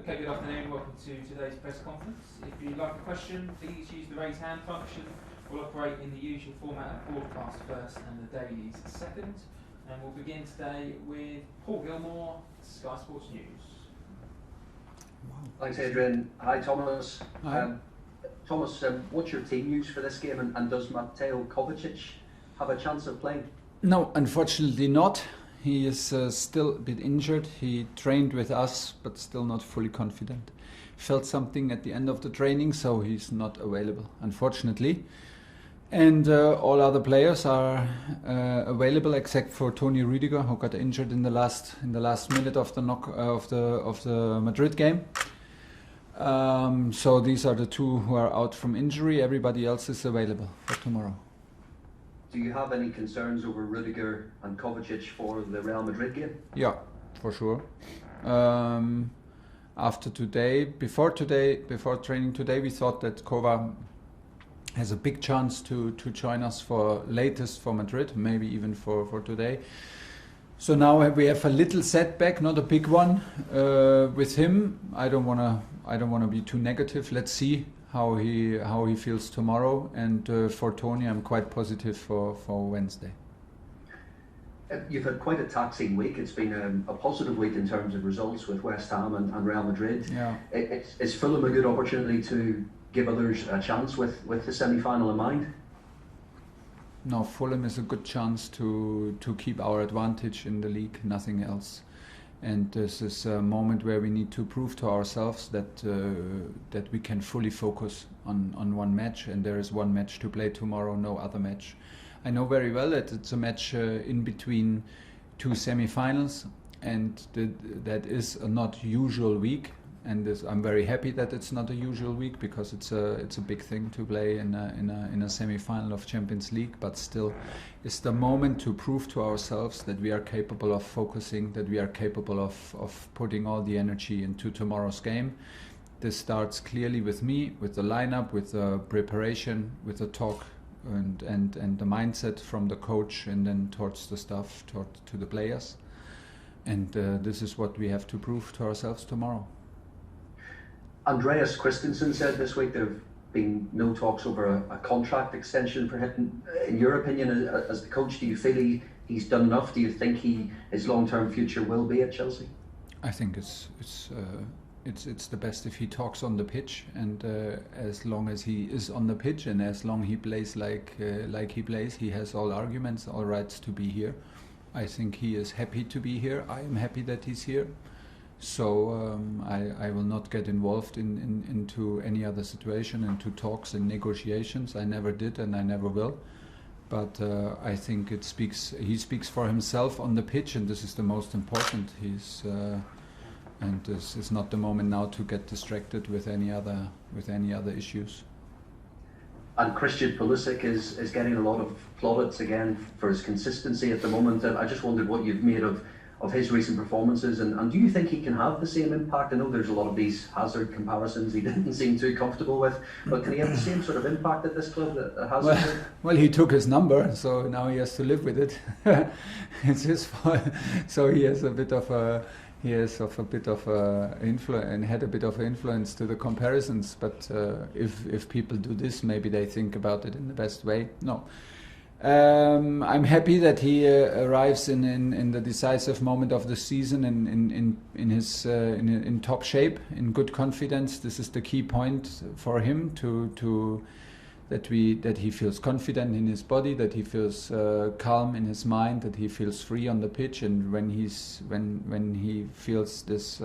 Okay, good afternoon. Welcome to today's press conference. If you'd like a question, please use the raise hand function. We'll operate in the usual format of broadcast first and the dailies second. And we'll begin today with Paul Gilmore, Sky Sports News. Thanks, Adrian. Hi, Thomas. Hi. Thomas, what's your team news for this game, and does Mateo Kovacic have a chance of playing? No, unfortunately not. He is still a bit injured. He trained with us, but still not fully confident. Felt something at the end of the training, so he's not available, unfortunately. And all other players are available except for Toni Rüdiger, who got injured in the last minute of the Madrid game. So these are the two who are out from injury. Everybody else is available for tomorrow. Do you have any concerns over Rüdiger and Kovacic for the Real Madrid game? Yeah, for sure. Before training today, we thought that Kova has a big chance to join us for Madrid, maybe even for today. So now we have a little setback, not a big one, with him. I don't wanna be too negative. Let's see how he feels tomorrow. And for Toni, I'm quite positive for Wednesday. You've had quite a taxing week. It's been a positive week in terms of results with West Ham and Real Madrid. Yeah. Is Fulham a good opportunity to give others a chance with the semi-final in mind? No, Fulham is a good chance to keep our advantage in the league, nothing else. And this is a moment where we need to prove to ourselves that we can fully focus on one match, and there is one match to play tomorrow, no other match. I know very well that it's a match in between two semi-finals, and that is a not usual week. And I'm very happy that it's not a usual week, because it's a big thing to play in a semi-final of Champions League. But still, it's the moment to prove to ourselves that we are capable of focusing, that we are capable of putting all the energy into tomorrow's game. This starts clearly with me, with the lineup, with the preparation, with the talk, and the mindset from the coach, and then towards the staff, to the players. And this is what we have to prove to ourselves tomorrow. Andreas Christensen said this week there have been no talks over a contract extension for him. In your opinion, as the coach, do you feel he's done enough? Do you think his long-term future will be at Chelsea? I think it's the best if he talks on the pitch, and as long as he is on the pitch, and as long he plays like he plays, he has all arguments, all rights to be here. I think he is happy to be here. I am happy that he's here. So I will not get involved into any other situation, into talks and negotiations. I never did, and I never will. But I think he speaks for himself on the pitch, and this is the most important. And this is not the moment now to get distracted with any other issues. And Christian Pulisic is getting a lot of plaudits again for his consistency at the moment. I just wondered what you've made of his recent performances, and do you think he can have the same impact? I know there's a lot of these Hazard comparisons he didn't seem too comfortable with, but can he have the same sort of impact at this club that Hazard did? Well, he took his number, so now he has to live with it. It's his fault. So he has a bit of influence, and had a bit of influence to the comparisons. But if people do this, maybe they think about it in the best way. No. I'm happy that he arrives in the decisive moment of the season in top shape, in good confidence. This is the key point for him that he feels confident in his body, that he feels calm in his mind, that he feels free on the pitch, and when he feels this.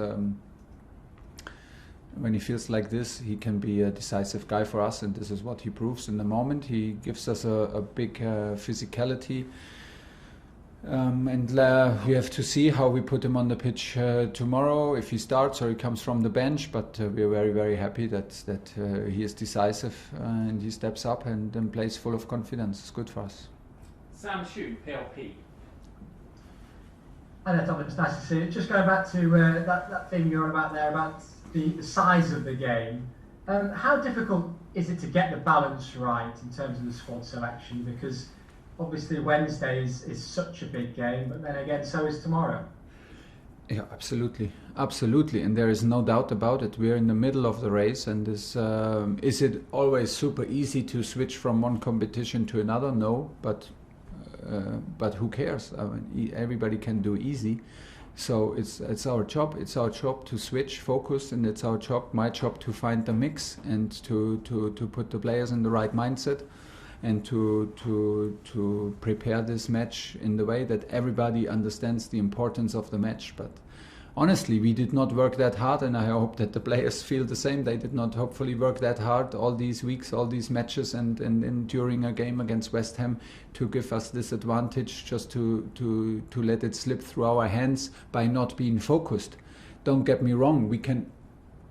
When he feels like this, he can be a decisive guy for us, and this is what he proves in the moment. He gives us a big physicality, and we have to see how we put him on the pitch tomorrow, if he starts or he comes from the bench. But we are very, very happy that he is decisive, and he steps up and plays full of confidence. It's good for us. Sam Shu, PLP. Hi there, Tom. It's nice to see you. Just going back to that thing you're on about there, about the size of the game. How difficult is it to get the balance right in terms of the squad selection? Because obviously Wednesday is such a big game, but then again, so is tomorrow. Yeah, absolutely, and there is no doubt about it. We're in the middle of the race, and is it always super easy to switch from one competition to another? No, but who cares? I mean, everybody can do easy. So it's our job. It's our job to switch focus, and it's our job, my job, to find the mix and to put the players in the right mindset, and to prepare this match in the way that everybody understands the importance of the match. But honestly, we did not work that hard, and I hope that the players feel the same. They did not hopefully work that hard all these weeks, all these matches, and during a game against West Ham to give us this advantage, just to let it slip through our hands by not being focused. Don't get me wrong,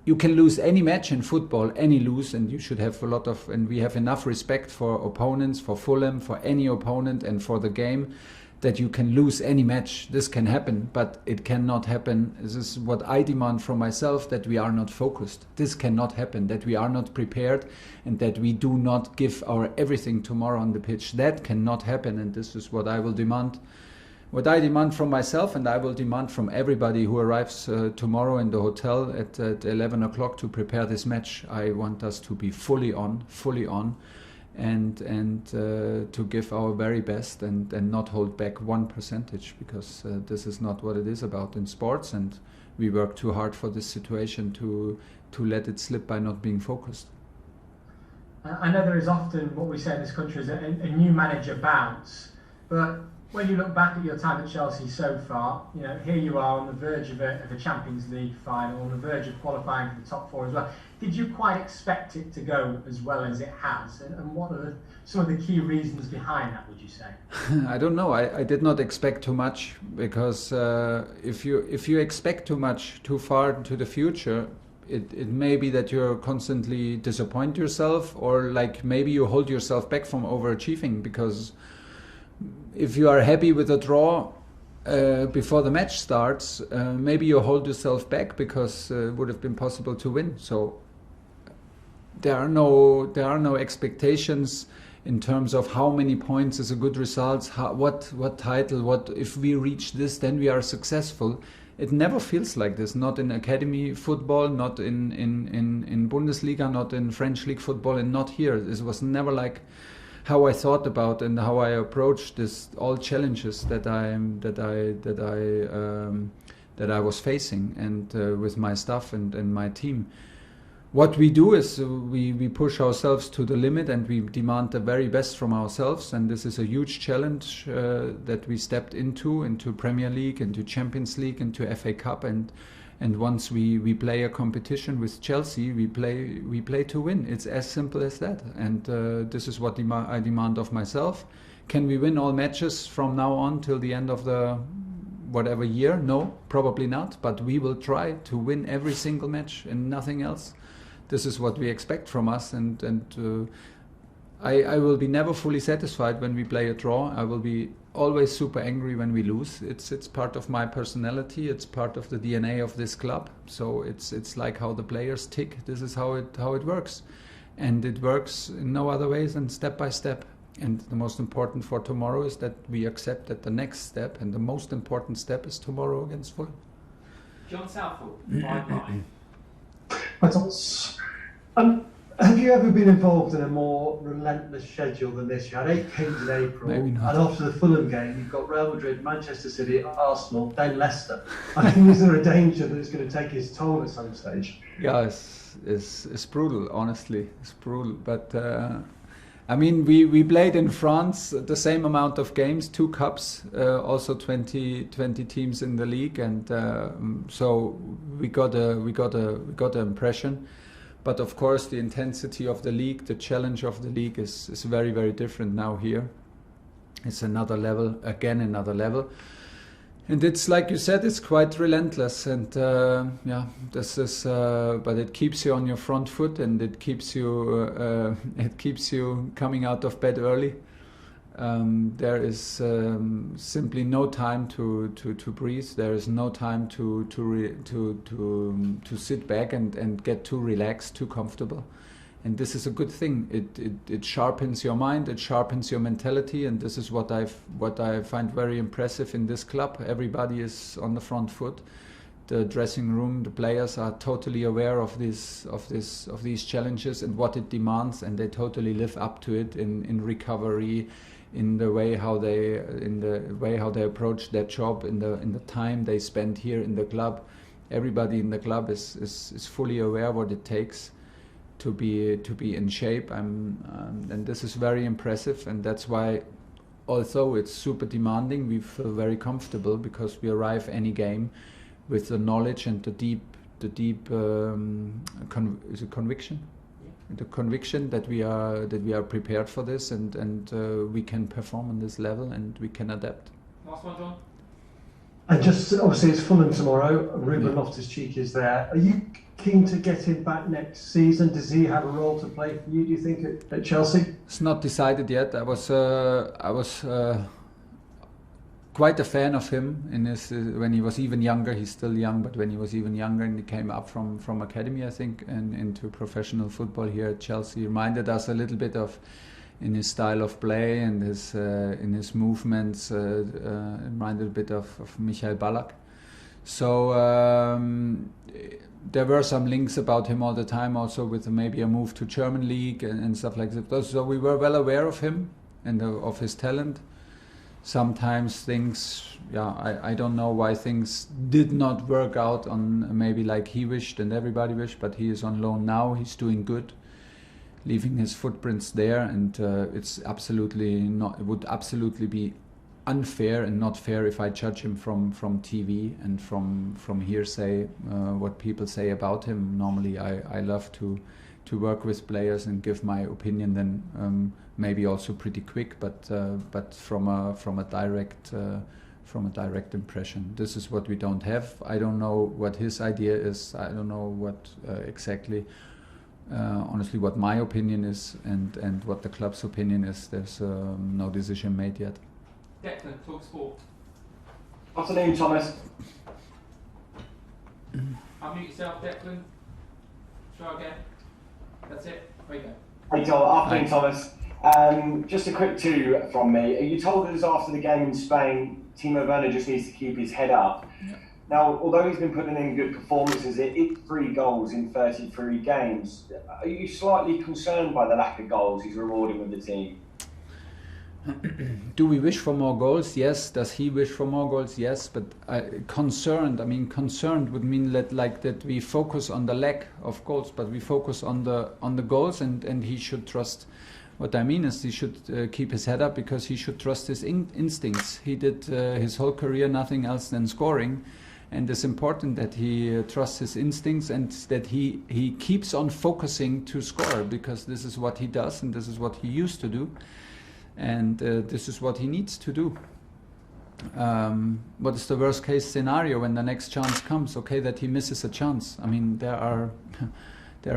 you can lose any match in football, any lose, and you should have and we have enough respect for opponents, for Fulham, for any opponent, and for the game, that you can lose any match. This can happen, but it cannot happen. This is what I demand from myself, that we are not focused. This cannot happen, that we are not prepared, and that we do not give our everything tomorrow on the pitch. That cannot happen, and this is what I will demand. What I demand from myself, and I will demand from everybody who arrives tomorrow in the hotel at 11 o'clock to prepare this match. I want us to be fully on, and to give our very best, and not hold back 1%, because this is not what it is about in sports, and we work too hard for this situation to let it slip by not being focused. I know there is often what we say in this country is a new manager bounce, but when you look back at your time at Chelsea so far, you know, here you are on the verge of a Champions League final, on the verge of qualifying for the top four as well. Did you quite expect it to go as well as it has? And what are some of the key reasons behind that, would you say? I don't know. I did not expect too much, because if you expect too much too far into the future, it may be that you're constantly disappoint yourself, or like maybe you hold yourself back from overachieving, because if you are happy with a draw before the match starts, maybe you hold yourself back because it would have been possible to win. So there are no expectations in terms of how many points is a good result, what title, what if we reach this, then we are successful. It never feels like this, not in academy football, not in Bundesliga, not in French league football, and not here. This was never like how I thought about and how I approached this, all challenges that I was facing, and with my staff and my team. What we do is we push ourselves to the limit, and we demand the very best from ourselves, and this is a huge challenge that we stepped into Premier League, into Champions League, into FA Cup, and once we play a competition with Chelsea, we play to win. It's as simple as that, and this is what I demand of myself. Can we win all matches from now on till the end of the whatever year? No, probably not, but we will try to win every single match and nothing else. This is what we expect from us, and I will be never fully satisfied when we play a draw. I will be always super angry when we lose. It's part of my personality. It's part of the DNA of this club. So it's like how the players tick. This is how it works, and it works in no other ways than step by step. And the most important for tomorrow is that we accept that the next step, and the most important step, is tomorrow against Fulham. John Southall, 5-9. Hi, Thomas. Have you ever been involved in a more relentless schedule than this? You had 8 games in April, Maybe not. and after the Fulham game, you've got Real Madrid, Manchester City, Arsenal, then Leicester. I think, is there a danger that it's going to take its toll at some stage? Yeah, it's brutal, honestly. It's brutal. But I mean, we played in France the same amount of games, 2 cups, also 20 teams in the league, and so we got an impression. But of course, the intensity of the league, the challenge of the league is very, very different now here. It's another level, again another level. And it's like you said, it's quite relentless, and this is. But it keeps you on your front foot, and it keeps you coming out of bed early. There is simply no time to breathe. There is no time to sit back and get too relaxed, too comfortable. And this is a good thing. It sharpens your mind, it sharpens your mentality, and this is what I find very impressive in this club. Everybody is on the front foot. the dressing room, the players are totally aware of these challenges and what it demands, and they totally live up to it in recovery, in the way how they approach their job, in the time they spend here in the club. Everybody in the club is fully aware what it takes to be in shape. And this is very impressive, and that's why, although it's super demanding, we feel very comfortable because we arrive any game with the knowledge and the deep conviction. Yeah. The conviction that we are prepared for this, and we can perform on this level, and we can adapt. Last one, John. And just obviously it's Fulham tomorrow. Ruben Loftus-Cheek is there. Are you keen to get him back next season? Does he have a role to play for you, do you think, at Chelsea? It's not decided yet. I was quite a fan of him in his when he was even younger. He's still young, but when he was even younger and he came up from academy, I think, and into professional football here at Chelsea, reminded us a little bit of, in his style of play and his in his movements, reminded a bit of Michael Ballack. So there were some links about him all the time, also with maybe a move to German league and stuff like that. So we were well aware of him and of his talent. Sometimes things, I don't know why things did not work out on maybe like he wished and everybody wished, but he is on loan now. He's doing good, leaving his footprints there, and it's absolutely not. It would absolutely be unfair and not fair if I judge him from TV and from hearsay, what people say about him. Normally, I love to work with players and give my opinion. Then maybe also pretty quick, but from a direct impression. This is what we don't have. I don't know what his idea is. I don't know what exactly. Honestly, what my opinion is and what the club's opinion is, there's no decision made yet. Declan, Talk Sport. Afternoon, Thomas. Unmute yourself, Declan. Try again. That's it. There you go. Hey, Tom. Afternoon, Thomas. Just a quick two from me. You told us after the game in Spain, Timo Werner just needs to keep his head up. Yeah. Now, although he's been putting in good performances, it's 3 goals in 33 games. Are you slightly concerned by the lack of goals he's rewarding with the team? Do we wish for more goals? Yes. Does he wish for more goals? Yes. But concerned would mean that we focus on the lack of goals, but we focus on the goals, and he should trust. What I mean is he should keep his head up, because he should trust his instincts. He did his whole career nothing else than scoring. And it's important that he trusts his instincts and that he keeps on focusing to score, because this is what he does and this is what he used to do, and this is what he needs to do. What is the worst case scenario when the next chance comes? Okay, that he misses a chance. I mean, there are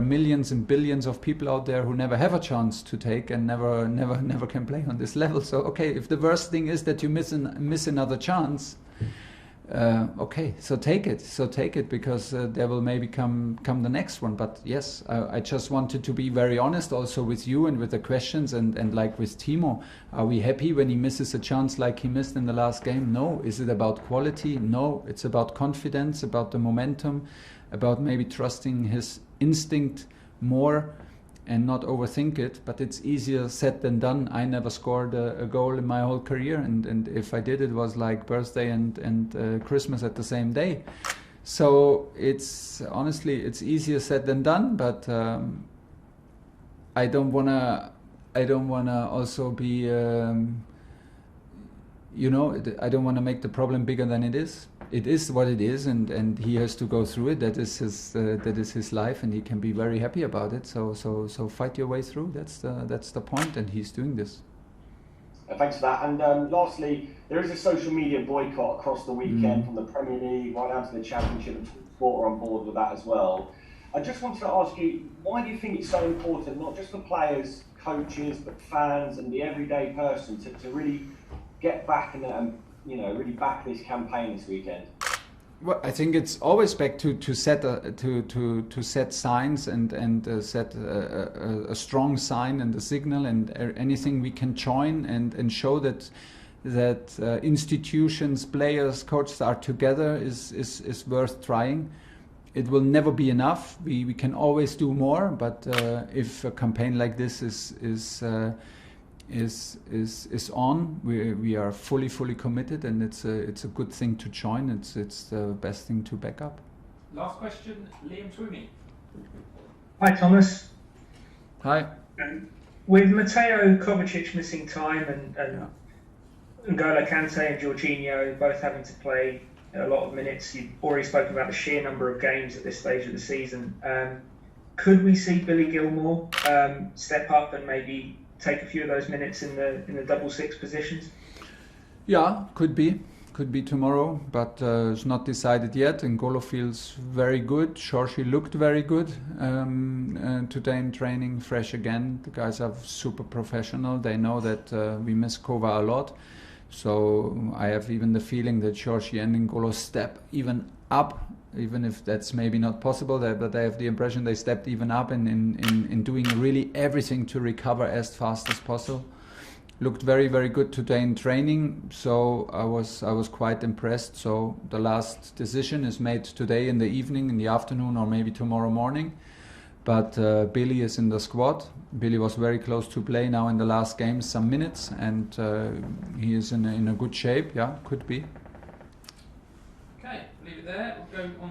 millions and billions of people out there who never have a chance to take and never can play on this level. So okay, if the worst thing is that you miss another chance, okay, so take it, because there will maybe come the next one. But yes, I just wanted to be very honest also with you and with the questions, and like with Timo, are we happy when he misses a chance like he missed in the last game? No. Is it about quality? No. It's about confidence, about the momentum, about maybe trusting his instinct more and not overthink it. But it's easier said than done. I never scored a goal in my whole career, and if I did, it was like birthday and Christmas at the same day. So it's honestly, it's easier said than done. But I don't wanna also be I don't want to make the problem bigger than it is. It is what it is, and he has to go through it. That is his life, and he can be very happy about it. So fight your way through. That's the point, and he's doing this. Thanks for that. And lastly, there is a social media boycott across the weekend from the Premier League right down to the Championship, and Sport are on board with that as well. I just wanted to ask you, why do you think it's so important, not just for players, coaches, but fans and the everyday person, to really get back and really back this campaign this weekend? Well, I think it's always back to set signs and set a strong sign and a signal, and anything we can join and show that that institutions, players, coaches are together is worth trying. It will never be enough. We can always do more, but if a campaign like this is on, we are fully committed, and it's a good thing to join. It's the best thing to back up. Last question, Liam Twomey. Hi Thomas. Hi. With Mateo Kovacic missing time and N'Golo Kante and Jorginho both having to play a lot of minutes, you've already spoken about the sheer number of games at this stage of the season. Could we see Billy Gilmour step up and maybe take a few of those minutes in the double six positions? Yeah, could be tomorrow, but it's not decided yet. N'Golo feels very good. Chorchi looked very good today in training, fresh again. The guys are super professional. They know that we miss Kova a lot. So I have even the feeling that Chorchi and N'Golo step even up, even if that's maybe not possible. But I have the impression they stepped even up in doing really everything to recover as fast as possible. Looked very good today in training, so I was quite impressed. So the last decision is made today in the evening, in the afternoon, or maybe tomorrow morning. But Billy is in the squad. Billy was very close to play now in the last game, some minutes, and he is in a good shape. Yeah, could be. Okay, leave it there. We'll go on